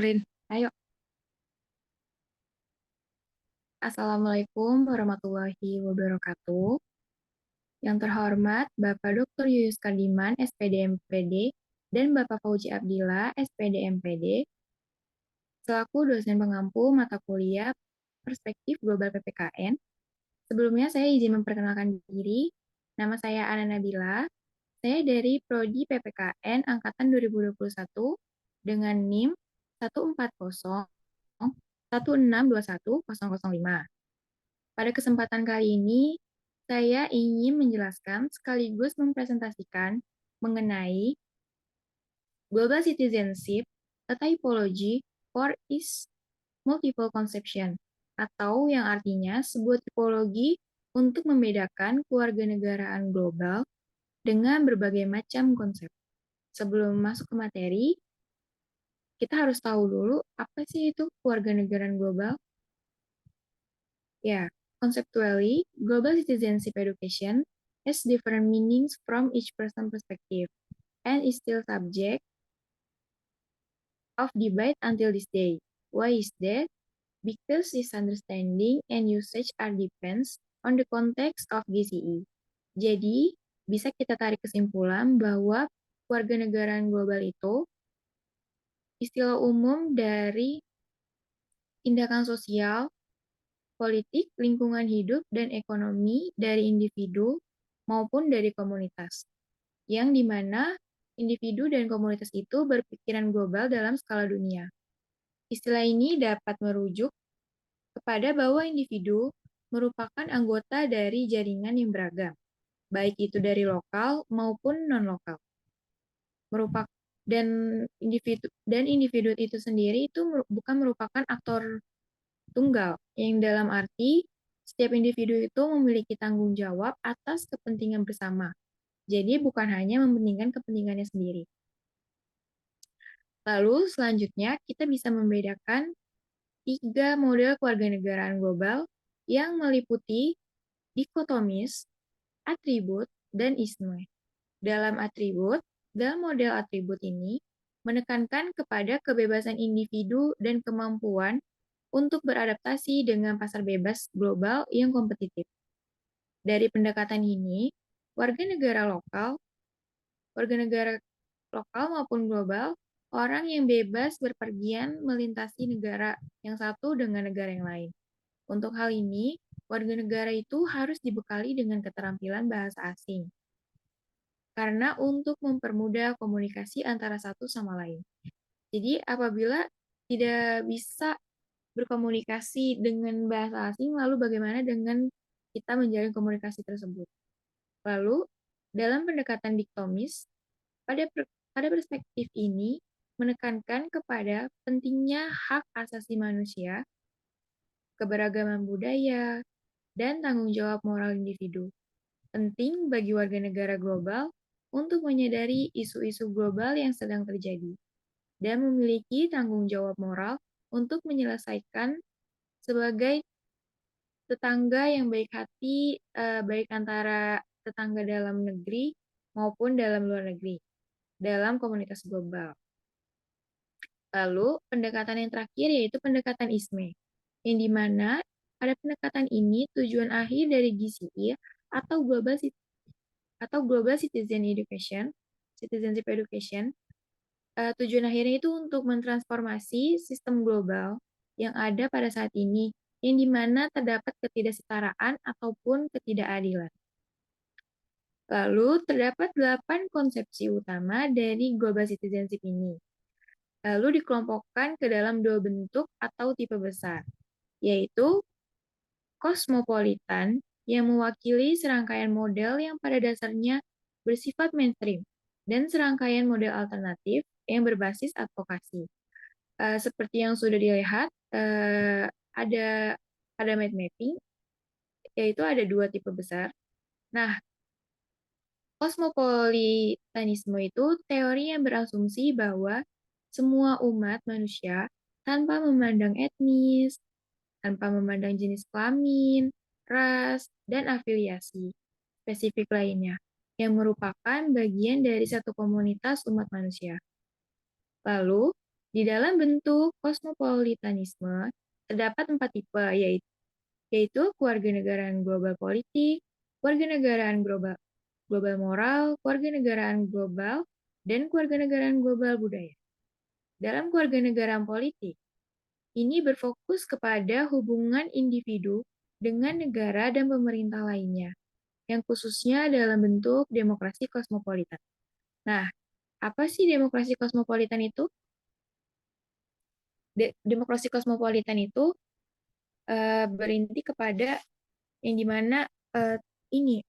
Rin, ayo. Assalamualaikum warahmatullahi wabarakatuh. Yang terhormat Bapak Dr. Yuyus Kardiman, SPD MPD, dan Bapak Fauzi Abdillah, SPD MPD, selaku dosen pengampu mata kuliah Perspektif Global PPKN. Sebelumnya saya izin memperkenalkan diri. Nama saya Ana Nabila. Saya dari Prodi PPKN Angkatan 2021 dengan NIM 140 1621 005. Pada kesempatan kali ini, saya ingin menjelaskan sekaligus mempresentasikan mengenai Global Citizenship, a typology for its multiple conception, atau yang artinya sebuah tipologi untuk membedakan kewarganegaraan global dengan berbagai macam konsep. Sebelum masuk ke materi, kita harus tahu dulu apa sih itu kewarganegaraan global. Ya, conceptually, global citizenship education has different meanings from each person's perspective and is still subject of debate until this day. Why is that? Because its understanding and usage are depends on the context of GCE. Jadi, bisa kita tarik kesimpulan bahwa kewarganegaraan global itu istilah umum dari tindakan sosial, politik, lingkungan hidup, dan ekonomi dari individu maupun dari komunitas, yang dimana individu dan komunitas itu berpikiran global dalam skala dunia. Istilah ini dapat merujuk kepada bahwa individu merupakan anggota dari jaringan yang beragam, baik itu dari lokal maupun non-lokal. Dan individu itu sendiri itu bukan merupakan aktor tunggal, yang dalam arti setiap individu itu memiliki tanggung jawab atas kepentingan bersama. Jadi bukan hanya mementingkan kepentingannya sendiri. Lalu selanjutnya kita bisa membedakan 3 model kewarganegaraan global yang meliputi dikotomis, atribut, dan isme. Dalam model atribut ini menekankan kepada kebebasan individu dan kemampuan untuk beradaptasi dengan pasar bebas global yang kompetitif. Dari pendekatan ini, warga negara lokal maupun global, orang yang bebas berpergian melintasi negara yang satu dengan negara yang lain. Untuk hal ini, warga negara itu harus dibekali dengan keterampilan bahasa asing. Karena untuk mempermudah komunikasi antara satu sama lain. Jadi apabila tidak bisa berkomunikasi dengan bahasa asing, lalu bagaimana dengan kita menjalin komunikasi tersebut? Lalu, dalam pendekatan diktomis, pada perspektif ini menekankan kepada pentingnya hak asasi manusia, keberagaman budaya, dan tanggung jawab moral individu. Penting bagi warga negara global untuk menyadari isu-isu global yang sedang terjadi dan memiliki tanggung jawab moral untuk menyelesaikan sebagai tetangga yang baik hati, baik antara tetangga dalam negeri maupun dalam luar negeri, dalam komunitas global. Lalu, pendekatan yang terakhir yaitu pendekatan ISME, yang dimana pada pendekatan ini tujuan akhir dari GCE atau Global Citizenship Education, tujuan akhirnya itu untuk mentransformasi sistem global yang ada pada saat ini, yang dimana terdapat ketidaksetaraan ataupun ketidakadilan. Lalu, terdapat 8 konsepsi utama dari global citizenship ini. Lalu dikelompokkan ke dalam 2 bentuk atau tipe besar, yaitu kosmopolitan, yang mewakili serangkaian model yang pada dasarnya bersifat mainstream, dan serangkaian model alternatif yang berbasis advokasi. Seperti yang sudah dilihat, ada mind mapping, yaitu ada 2 tipe besar. Nah, kosmopolitanisme itu teori yang berasumsi bahwa semua umat manusia tanpa memandang etnis, tanpa memandang jenis kelamin, ras, dan afiliasi spesifik lainnya, yang merupakan bagian dari satu komunitas umat manusia. Lalu, Di dalam bentuk kosmopolitanisme, terdapat 4 tipe, yaitu kewarganegaraan global politik, kewarganegaraan global, global moral, kewarganegaraan global, dan kewarganegaraan global budaya. Dalam kewarganegaraan politik, ini berfokus kepada hubungan individu dengan negara dan pemerintah lainnya, yang khususnya dalam bentuk demokrasi kosmopolitan. Nah, apa sih demokrasi kosmopolitan itu? Demokrasi kosmopolitan itu berinti kepada yang dimana ini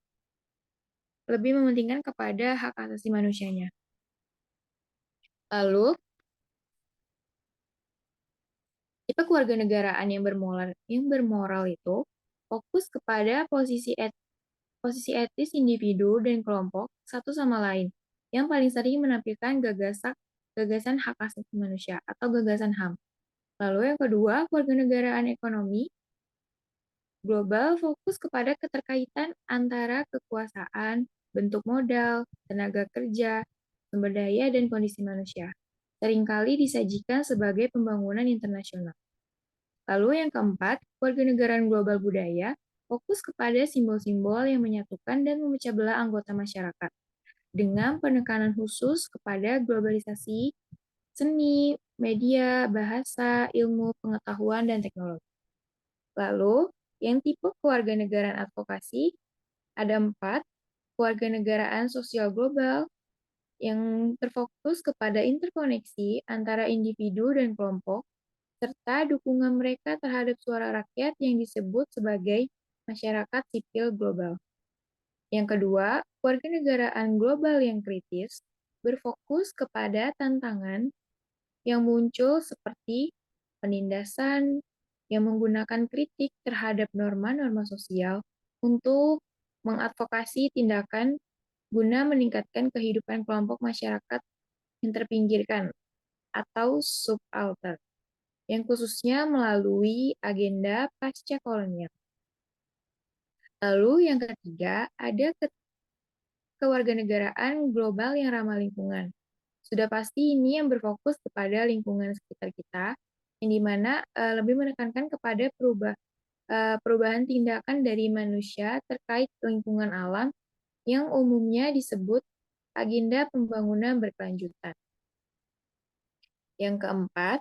lebih mementingkan kepada hak asasi manusianya. Lalu, tipe kewarganegaraan yang bermoral itu fokus kepada posisi etis individu dan kelompok satu sama lain, yang paling sering menampilkan gagasan hak asasi manusia atau gagasan HAM. Lalu yang kedua, kewarganegaraan ekonomi global fokus kepada keterkaitan antara kekuasaan, bentuk modal, tenaga kerja, sumber daya, dan kondisi manusia. Seringkali disajikan sebagai pembangunan internasional. Lalu yang keempat, kewarganegaraan global budaya fokus kepada simbol-simbol yang menyatukan dan memecah belah anggota masyarakat dengan penekanan khusus kepada globalisasi, seni, media, bahasa, ilmu, pengetahuan, dan teknologi. Lalu, yang tipe kewarganegaraan advokasi ada 4, kewarganegaraan sosial global yang terfokus kepada interkoneksi antara individu dan kelompok, serta dukungan mereka terhadap suara rakyat yang disebut sebagai masyarakat sipil global. Yang kedua, kewarganegaraan global yang kritis berfokus kepada tantangan yang muncul seperti penindasan yang menggunakan kritik terhadap norma-norma sosial untuk mengadvokasi tindakan guna meningkatkan kehidupan kelompok masyarakat yang terpinggirkan atau subaltern, yang khususnya melalui agenda pasca kolonial. Lalu yang ketiga, ada kewarganegaraan global yang ramah lingkungan. Sudah pasti ini yang berfokus kepada lingkungan sekitar kita, yang dimana lebih menekankan kepada perubahan tindakan dari manusia terkait lingkungan alam yang umumnya disebut agenda pembangunan berkelanjutan. Yang keempat,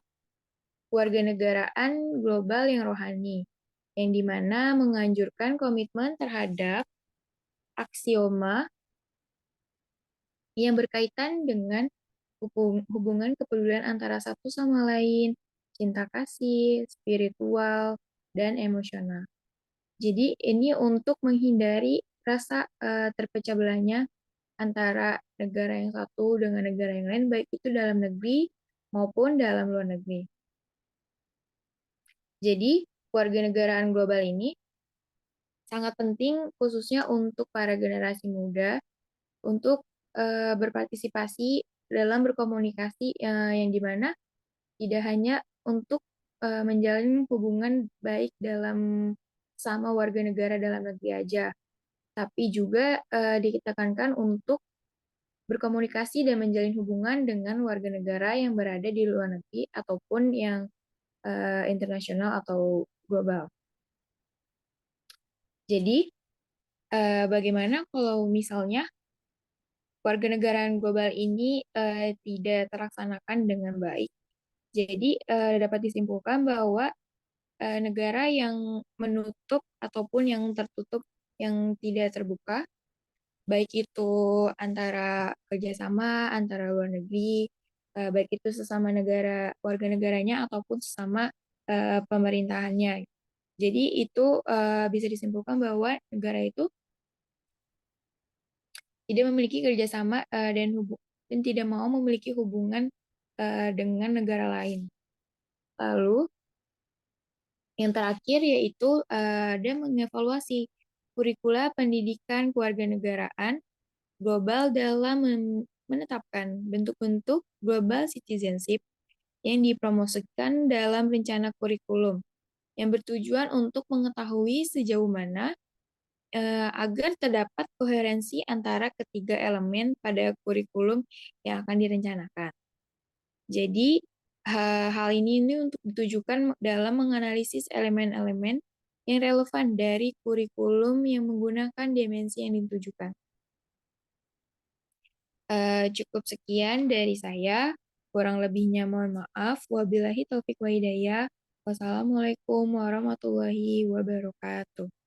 kewarganegaraan global yang rohani, yang dimana menganjurkan komitmen terhadap aksioma yang berkaitan dengan hubungan kepedulian antara satu sama lain, cinta kasih, spiritual, dan emosional. Jadi ini untuk menghindari rasa terpecah belahnya antara negara yang satu dengan negara yang lain, baik itu dalam negeri maupun dalam luar negeri. Jadi, kewarganegaraan global ini sangat penting khususnya untuk para generasi muda untuk berpartisipasi dalam berkomunikasi yang dimana tidak hanya untuk menjalin hubungan baik dalam sama warga negara dalam negeri aja, tapi juga ditekankan untuk berkomunikasi dan menjalin hubungan dengan warga negara yang berada di luar negeri ataupun yang internasional atau global. Jadi, bagaimana kalau misalnya warganegaraan global ini tidak terlaksanakan dengan baik? Jadi, dapat disimpulkan bahwa negara yang menutup ataupun yang tertutup, yang tidak terbuka, baik itu antara kerjasama antara luar negeri, baik itu sesama negara warga negaranya ataupun sesama pemerintahannya. Jadi itu bisa disimpulkan bahwa negara itu tidak memiliki kerjasama dan tidak mau memiliki hubungan dengan negara lain. Lalu yang terakhir yaitu ada mengevaluasi kurikula pendidikan kewarganegaraan global dalam menetapkan bentuk-bentuk global citizenship yang dipromosikan dalam rencana kurikulum yang bertujuan untuk mengetahui sejauh mana agar terdapat koherensi antara ketiga elemen pada kurikulum yang akan direncanakan. Jadi, Hal ini untuk ditujukan dalam menganalisis elemen-elemen yang relevan dari kurikulum yang menggunakan dimensi yang ditujukan. Cukup sekian dari saya, kurang lebihnya mohon maaf. Wabillahi taufik wa hidayah. Wassalamualaikum warahmatullahi wabarakatuh.